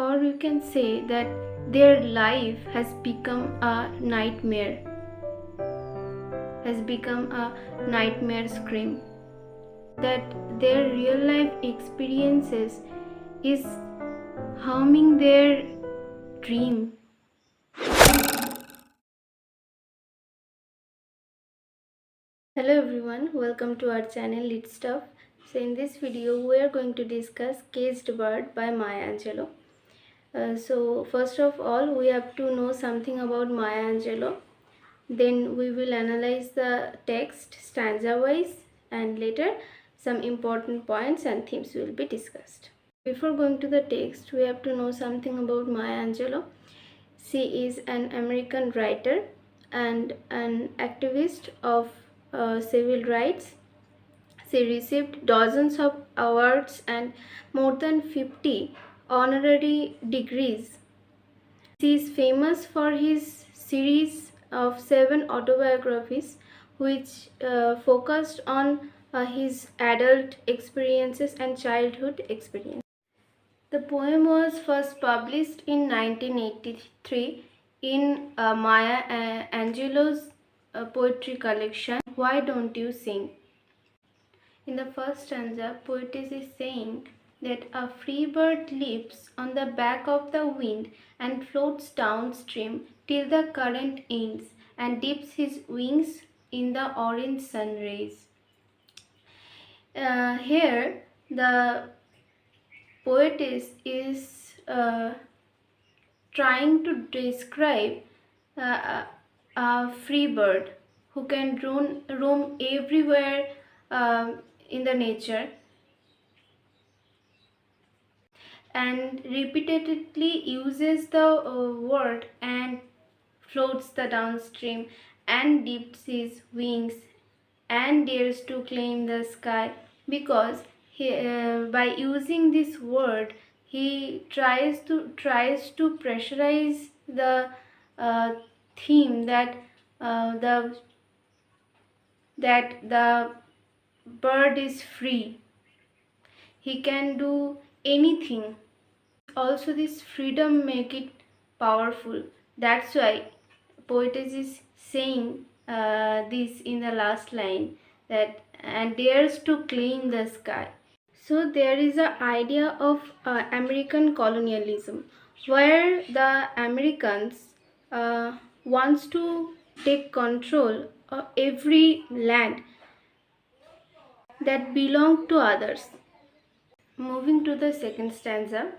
or you can say that their life has become a nightmare, scream, that their real life experiences is harming their dream. Hello everyone, welcome to our channel Lit Stuff. So in this video we are going to discuss Caged Bird by Maya Angelou. So first of all we have to know something about Maya Angelou. Then we will analyze the text stanza wise, and later some important points and themes will be discussed. Before going to the text, we have to know something about Maya Angelou. She is an American writer and an activist of civil rights. She received dozens of awards and more than 50 honorary degrees. She is famous for his series of 7 autobiographies, which focused on his adult experiences and childhood experience. The poem was first published in 1983 in Maya Angelou's poetry collection, Why Don't You Sing? In the first stanza, poetess is saying that a free bird leaps on the back of the wind and floats downstream till the current ends and dips his wings in the orange sun rays. Here, the poetess is trying to describe a free bird who can roam everywhere in the nature and repeatedly uses the word and floats the downstream and dips his wings and dares to claim the sky, because by using this word he tries to pressurize the uh, theme that the bird is free, he can do anything. Also this freedom make it powerful. That's why poetess is saying this in the last line, that and dares to claim the sky. So there is a idea of American colonialism, where the Americans wants to take control of every land that belong to others. Moving to the second stanza.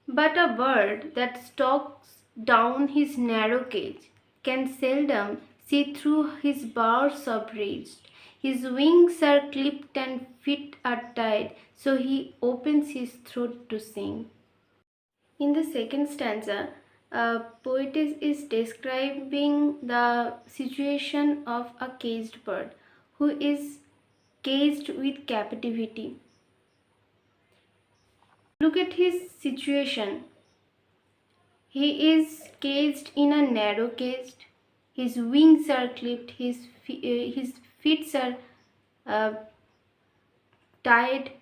But a bird that stalks down his narrow cage can seldom see through his bars of rage. His wings are clipped and feet are tied, so he opens his throat to sing. In the second stanza, a poetess is describing the situation of a caged bird who is caged with captivity. Look at his situation. He is caged in a narrow cage. His wings are clipped. His feet are uh, tied.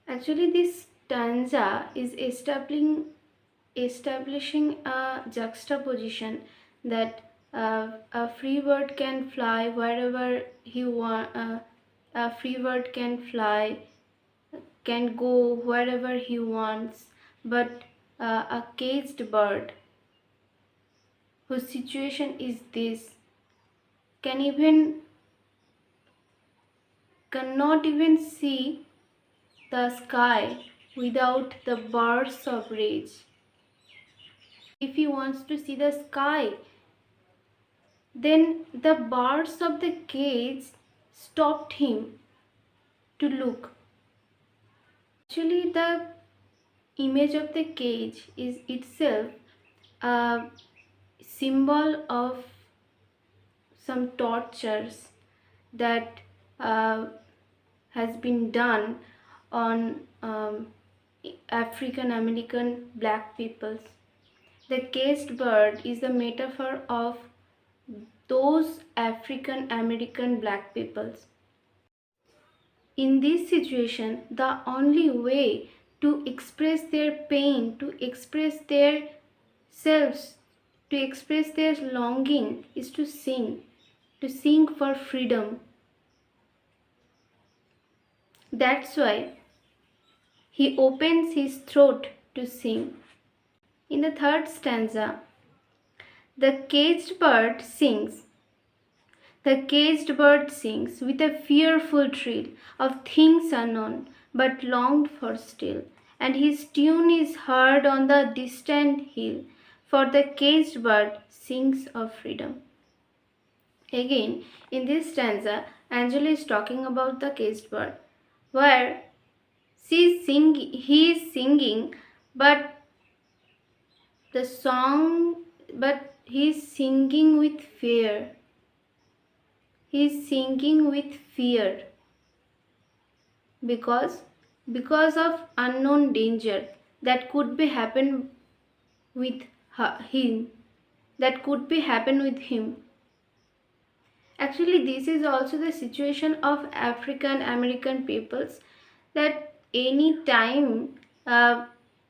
Actually, this stanza is establishing a juxtaposition that a free bird can fly wherever he wants. A free bird can fly, can go wherever he wants, but a caged bird whose situation is this cannot even see the sky without the bars of rage. If he wants to see the sky, then the bars of the cage stopped him to look. Actually, the image of the cage is itself a symbol of some tortures that has been done on African American black peoples. The caged bird is a metaphor of those African American black peoples. in this situation, the only way to express their pain, to express their selves, to express their longing is to sing for freedom. That's why he opens his throat to sing. In the third stanza, the caged bird sings. The caged bird sings with a fearful thrill of things unknown but longed for still, and his tune is heard on the distant hill, for the caged bird sings of freedom. Again, in this stanza, Angela is talking about the caged bird, where he is singing, but the song, but he is singing with fear. He is singing with fear because of unknown danger that could be happen with him, that could be happen with him. Actually, this is also the situation of African American peoples, that any time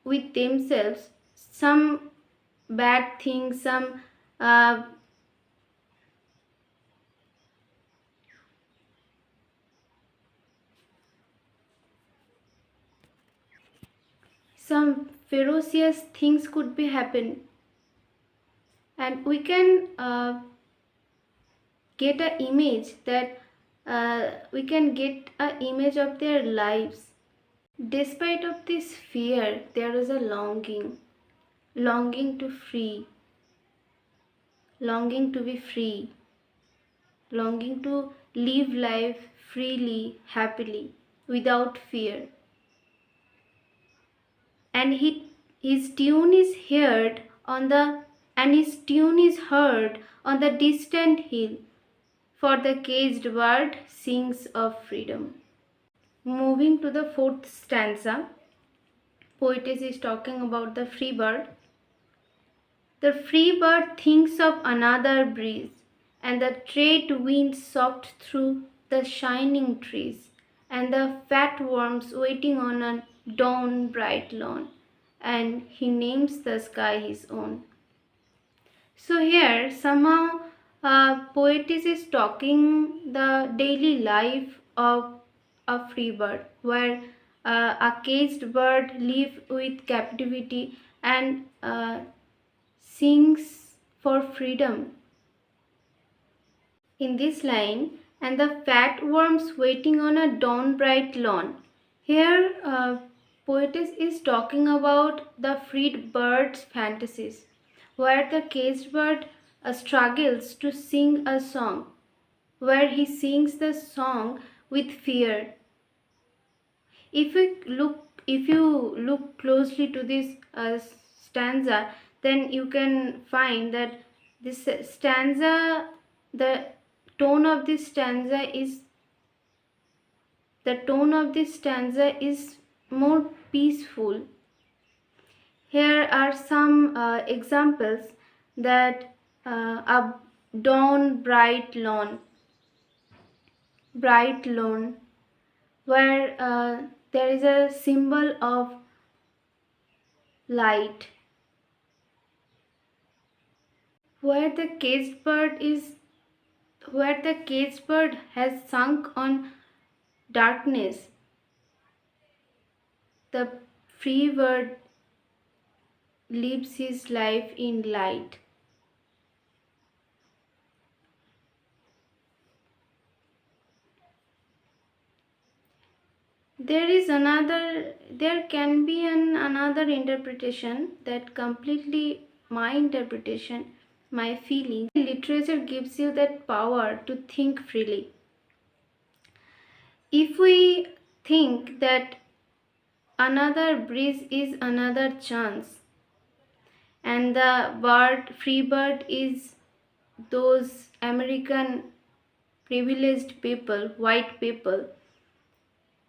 with themselves some bad things, uh, some ferocious things could be happen, and we can get a image that we can get a image of their lives. Despite of this fear, there is a longing to free, longing to be free, longing to live life freely, happily, without fear. And his tune is heard on the his tune is heard on the distant hill, for the caged bird sings of freedom. Moving to the fourth stanza, poetess is talking about the free bird. The free bird thinks of another breeze, and the trade wind soft through the shining trees, and the fat worms waiting on a dawn bright lawn, and he names the sky his own. So here somehow poetess is talking the daily life of a free bird, where a caged bird live with captivity and sings for freedom. In this line, and the fat worms waiting on a dawn bright lawn. Here, poetess is talking about the freed bird's fantasies, where the caged bird struggles to sing a song, where he sings the song with fear. If you look closely to this stanza, then you can find that this stanza, the tone of this stanza is more peaceful. Here are some examples, that a dawn bright lawn, where there is a symbol of light, where the caged bird has sunk on darkness. The free bird lives his life in light. There can be another interpretation, that completely my interpretation, my feeling. Literature gives you that power to think freely. If we think that another breeze is another chance, and the free bird is those American privileged people, white people,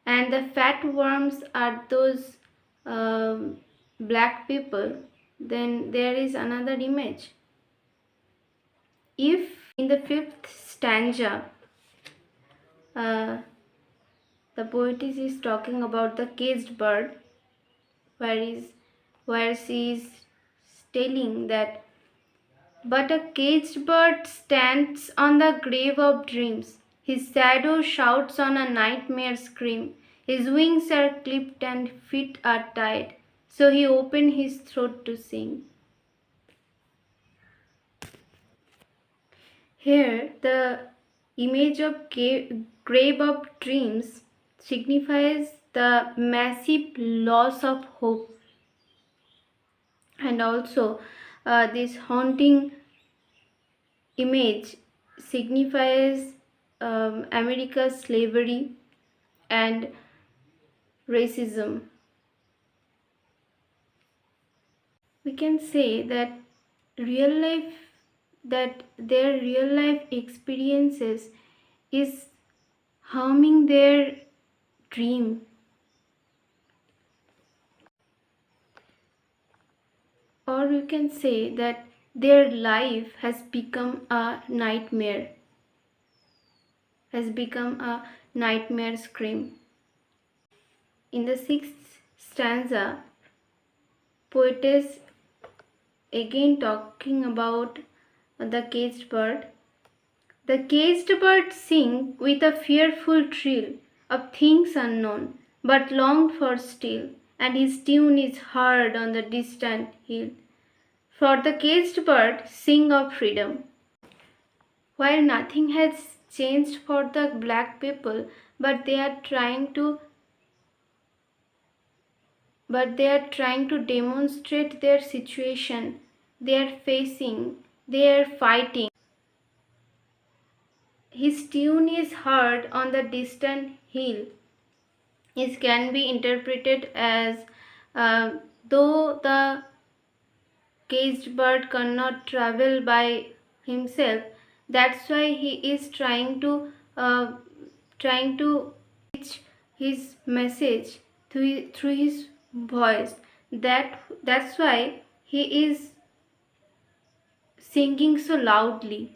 and the fat worms are those black people, then there is another image. If in the fifth stanza, uh, The poetess is talking about the caged bird, where is where she is telling that, but a caged bird stands on the grave of dreams. His shadow shouts on a nightmare scream. His wings are clipped and feet are tied, so he opened his throat to sing. Here, the image of grave of dreams signifies the massive loss of hope, and also this haunting image signifies America's slavery and racism. We can say that real life that their real life experiences is harming their dream, or you can say that their life has become a nightmare scream. In the sixth stanza, poetess again talking about the caged bird. The caged bird sing with a fearful thrill of things unknown, but longed for still, and his tune is heard on the distant hill. For the caged bird sing of freedom. While nothing has changed for the black people, but they are trying to demonstrate their situation. They are facing, they are fighting. His tune is heard on the distant hill. It can be interpreted as though the caged bird cannot travel by himself. That's why he is trying to reach his message through his voice. That's why he is singing so loudly.